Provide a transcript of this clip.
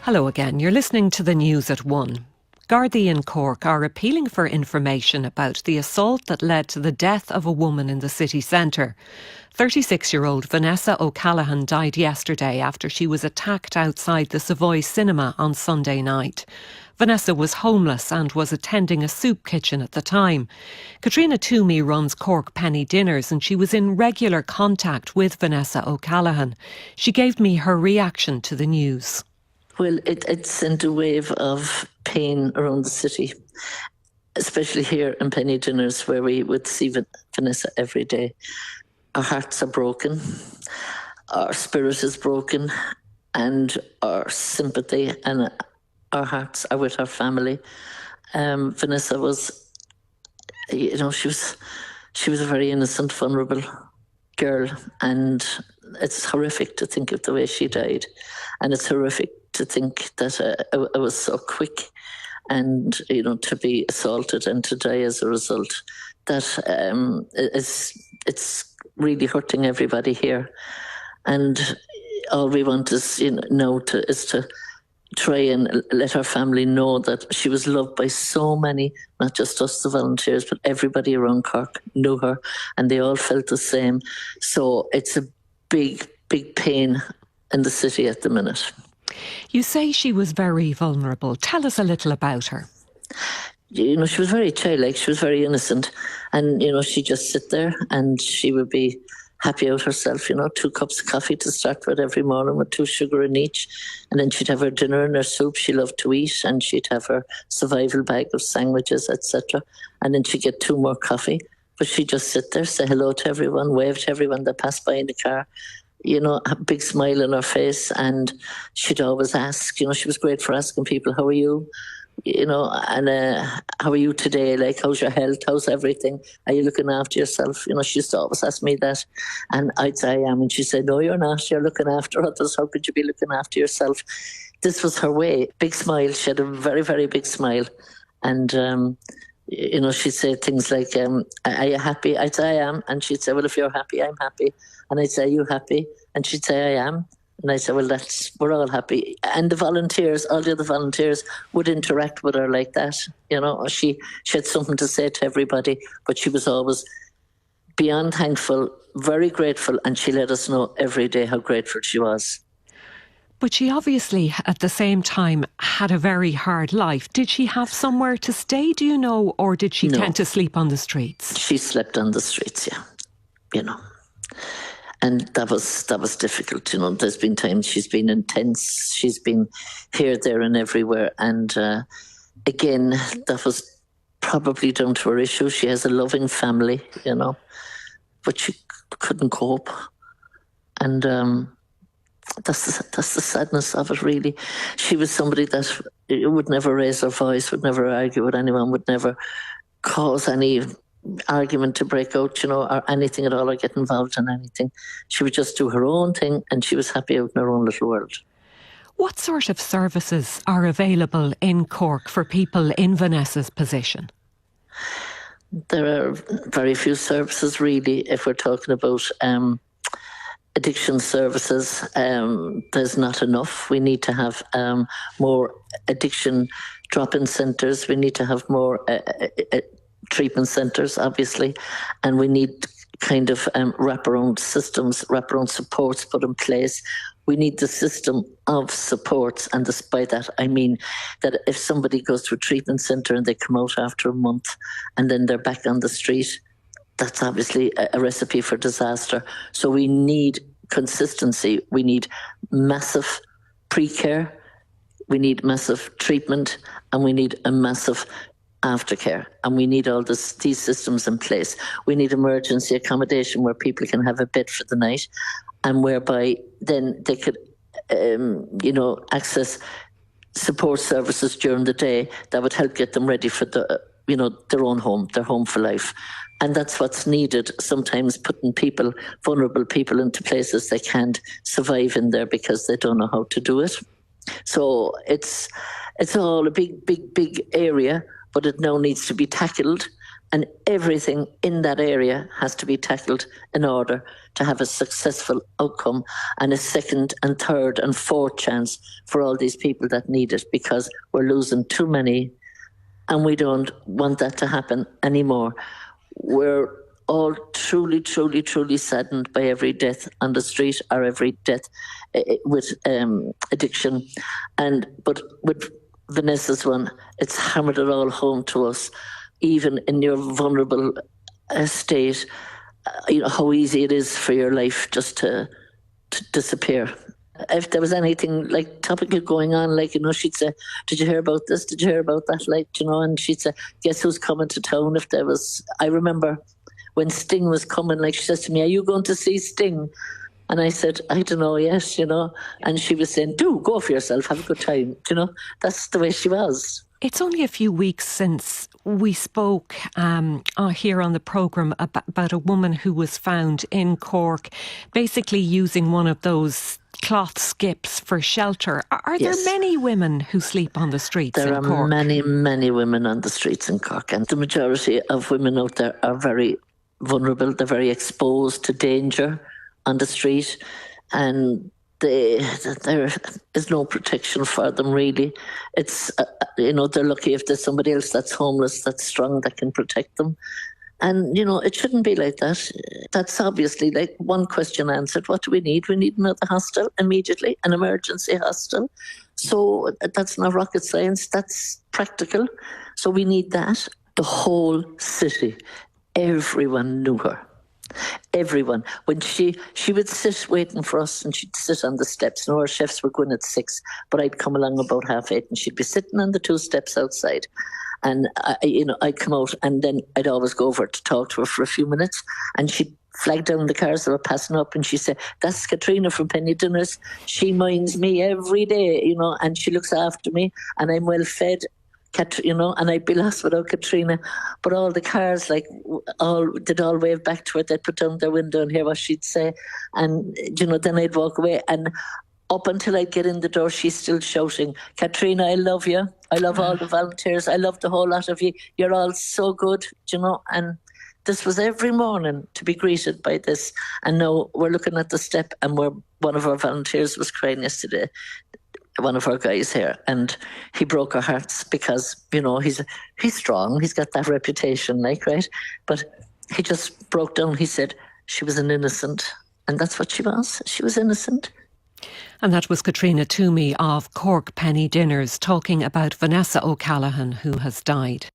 Hello again. You're listening to the news at 1. Gardaí in Cork are appealing for information about the assault that led to the death of a woman in the city centre. 36-year-old Vanessa O'Callaghan died yesterday after she was attacked outside the Savoy Cinema on Sunday night. Vanessa was homeless and was attending a soup kitchen at the time. Catriona Twomey runs Cork Penny Dinners and she was in regular contact with Vanessa O'Callaghan. She gave me her reaction to the news. Well, it sent a wave of pain around the city, especially here in Penny Dinners, where we would see Vanessa every day. Our hearts are broken, our spirit is broken, and our sympathy and our hearts are with our family. Vanessa was, she was a very innocent, vulnerable girl, and it's horrific to think of the way she died, and it's horrific to think that I was so quick and, to be assaulted and to die as a result. That it's really hurting everybody here. And all we want is, now to try and let our family know that she was loved by so many, not just us, the volunteers, but everybody around Cork knew her and they all felt the same. So it's a big, big pain in the city at the minute. You say she was very vulnerable. Tell us a little about her. She was very childlike, she was very innocent. And, she'd just sit there and she would be happy out herself, 2 cups of coffee to start with every morning with 2 sugar in each. And then she'd have her dinner and her soup she loved to eat, and she'd have her survival bag of sandwiches, etc. And then she'd get 2 more coffee. But she'd just sit there, say hello to everyone, wave to everyone that passed by in the car. A big smile on her face, and she'd always ask, she was great for asking people, how are you? And how are you today? Like, how's your health? How's everything? Are you looking after yourself? She used to always ask me that. And I'd say I am. And she said, no, you're not. You're looking after others. How could you be looking after yourself? This was her way. Big smile. She had a very, very big smile. And, she'd say things like, are you happy? I'd say I am. And she'd say, well, if you're happy, I'm happy. And I'd say, are you happy? And she'd say, I am. And I said, well, we're all happy. And the volunteers, all the other volunteers would interact with her like that. She had something to say to everybody, but she was always beyond thankful, very grateful. And she let us know every day how grateful she was. But she obviously, at the same time, had a very hard life. Did she have somewhere to stay, do you know, or did she tend to sleep on the streets? She slept on the streets, yeah. And that was difficult, There's been times she's been intense. She's been here, there and everywhere. And again, that was probably down to her issue. She has a loving family, but she couldn't cope. And that's the sadness of it, really. She was somebody that would never raise her voice, would never argue with anyone, would never cause any argument to break out, or anything at all, or get involved in anything. She would just do her own thing, and she was happy out in her own little world. What sort of services are available in Cork for people in Vanessa's position? There are very few services, really. If we're talking about addiction services, there's not enough. We need to have more addiction drop-in centres. We need to have more treatment centres, obviously, and we need kind of wraparound systems, wraparound supports put in place. We need the system of supports, and by that I mean that if somebody goes to a treatment centre and they come out after a month and then they're back on the street, that's obviously a recipe for disaster. So we need consistency. We need massive pre-care, we need massive treatment, and we need a massive aftercare, and we need all these systems in place. We need emergency accommodation where people can have a bed for the night, and whereby then they could, access support services during the day that would help get them ready for their own home, their home for life. And that's what's needed. Sometimes putting vulnerable people into places they can't survive in there because they don't know how to do it. So it's all a big, big, big area, but it now needs to be tackled And everything in that area has to be tackled in order to have a successful outcome and a second and third and fourth chance for all these people that need it, because we're losing too many and we don't want that to happen anymore. We're all truly, truly, truly saddened by every death on the street or every death with addiction. But with Vanessa's one, it's hammered it all home to us. Even in your vulnerable state, you know how easy it is for your life just to disappear. If there was anything like topical going on, like, you know, she'd say, "Did you hear about this? Did you hear about that?" Like, you know, and she'd say, "Guess who's coming to town?" If there was, I remember when Sting was coming, like, she says to me, "Are you going to see Sting?" And I said, "I don't know yet," you know. And she was saying, "Do go for yourself, have a good time." You know, that's the way she was. It's only a few weeks since we spoke here on the programme about a woman who was found in Cork basically using one of those cloth skips for shelter. Are there many women who sleep on the streets in Cork? There are many, many women on the streets in Cork, and the majority of women out there are very vulnerable. They're very exposed to danger on the street, and there is no protection for them, really. It's, you know, they're lucky if there's somebody else that's homeless, that's strong, that can protect them. And, you know, it shouldn't be like that. That's obviously like one question answered. What do we need? We need another hostel immediately, an emergency hostel. So that's not rocket science, that's practical. So we need that. The whole city, everyone knew her. Everyone. When she would sit waiting for us, and she'd sit on the steps. You know, our chefs were going at 6, but I'd come along about 8:30, and she'd be sitting on the 2 steps outside. And I'd come out, and then I'd always go over to talk to her for a few minutes, and she'd flag down the cars that were passing up, and she'd say, "That's Catriona from Penny Dinners. She minds me every day, you know, and she looks after me, and I'm well fed." You know, and I'd be lost without Catriona. But all the cars, like, they'd all wave back to her. They'd put down their window and hear what she'd say. And, you know, then I'd walk away. And up until I'd get in the door, she's still shouting, "Catriona, I love you. I love all the volunteers. I love the whole lot of you. You're all so good," you know. And this was every morning to be greeted by this. And now we're looking at the step, and one of our volunteers was crying yesterday, one of our guys here, and he broke our hearts because, you know, he's strong, he's got that reputation, like, right? But he just broke down. He said she was an innocent, and that's what she was. She was innocent. And that was Catriona Twomey of Cork Penny Dinners talking about Vanessa O'Callaghan, who has died.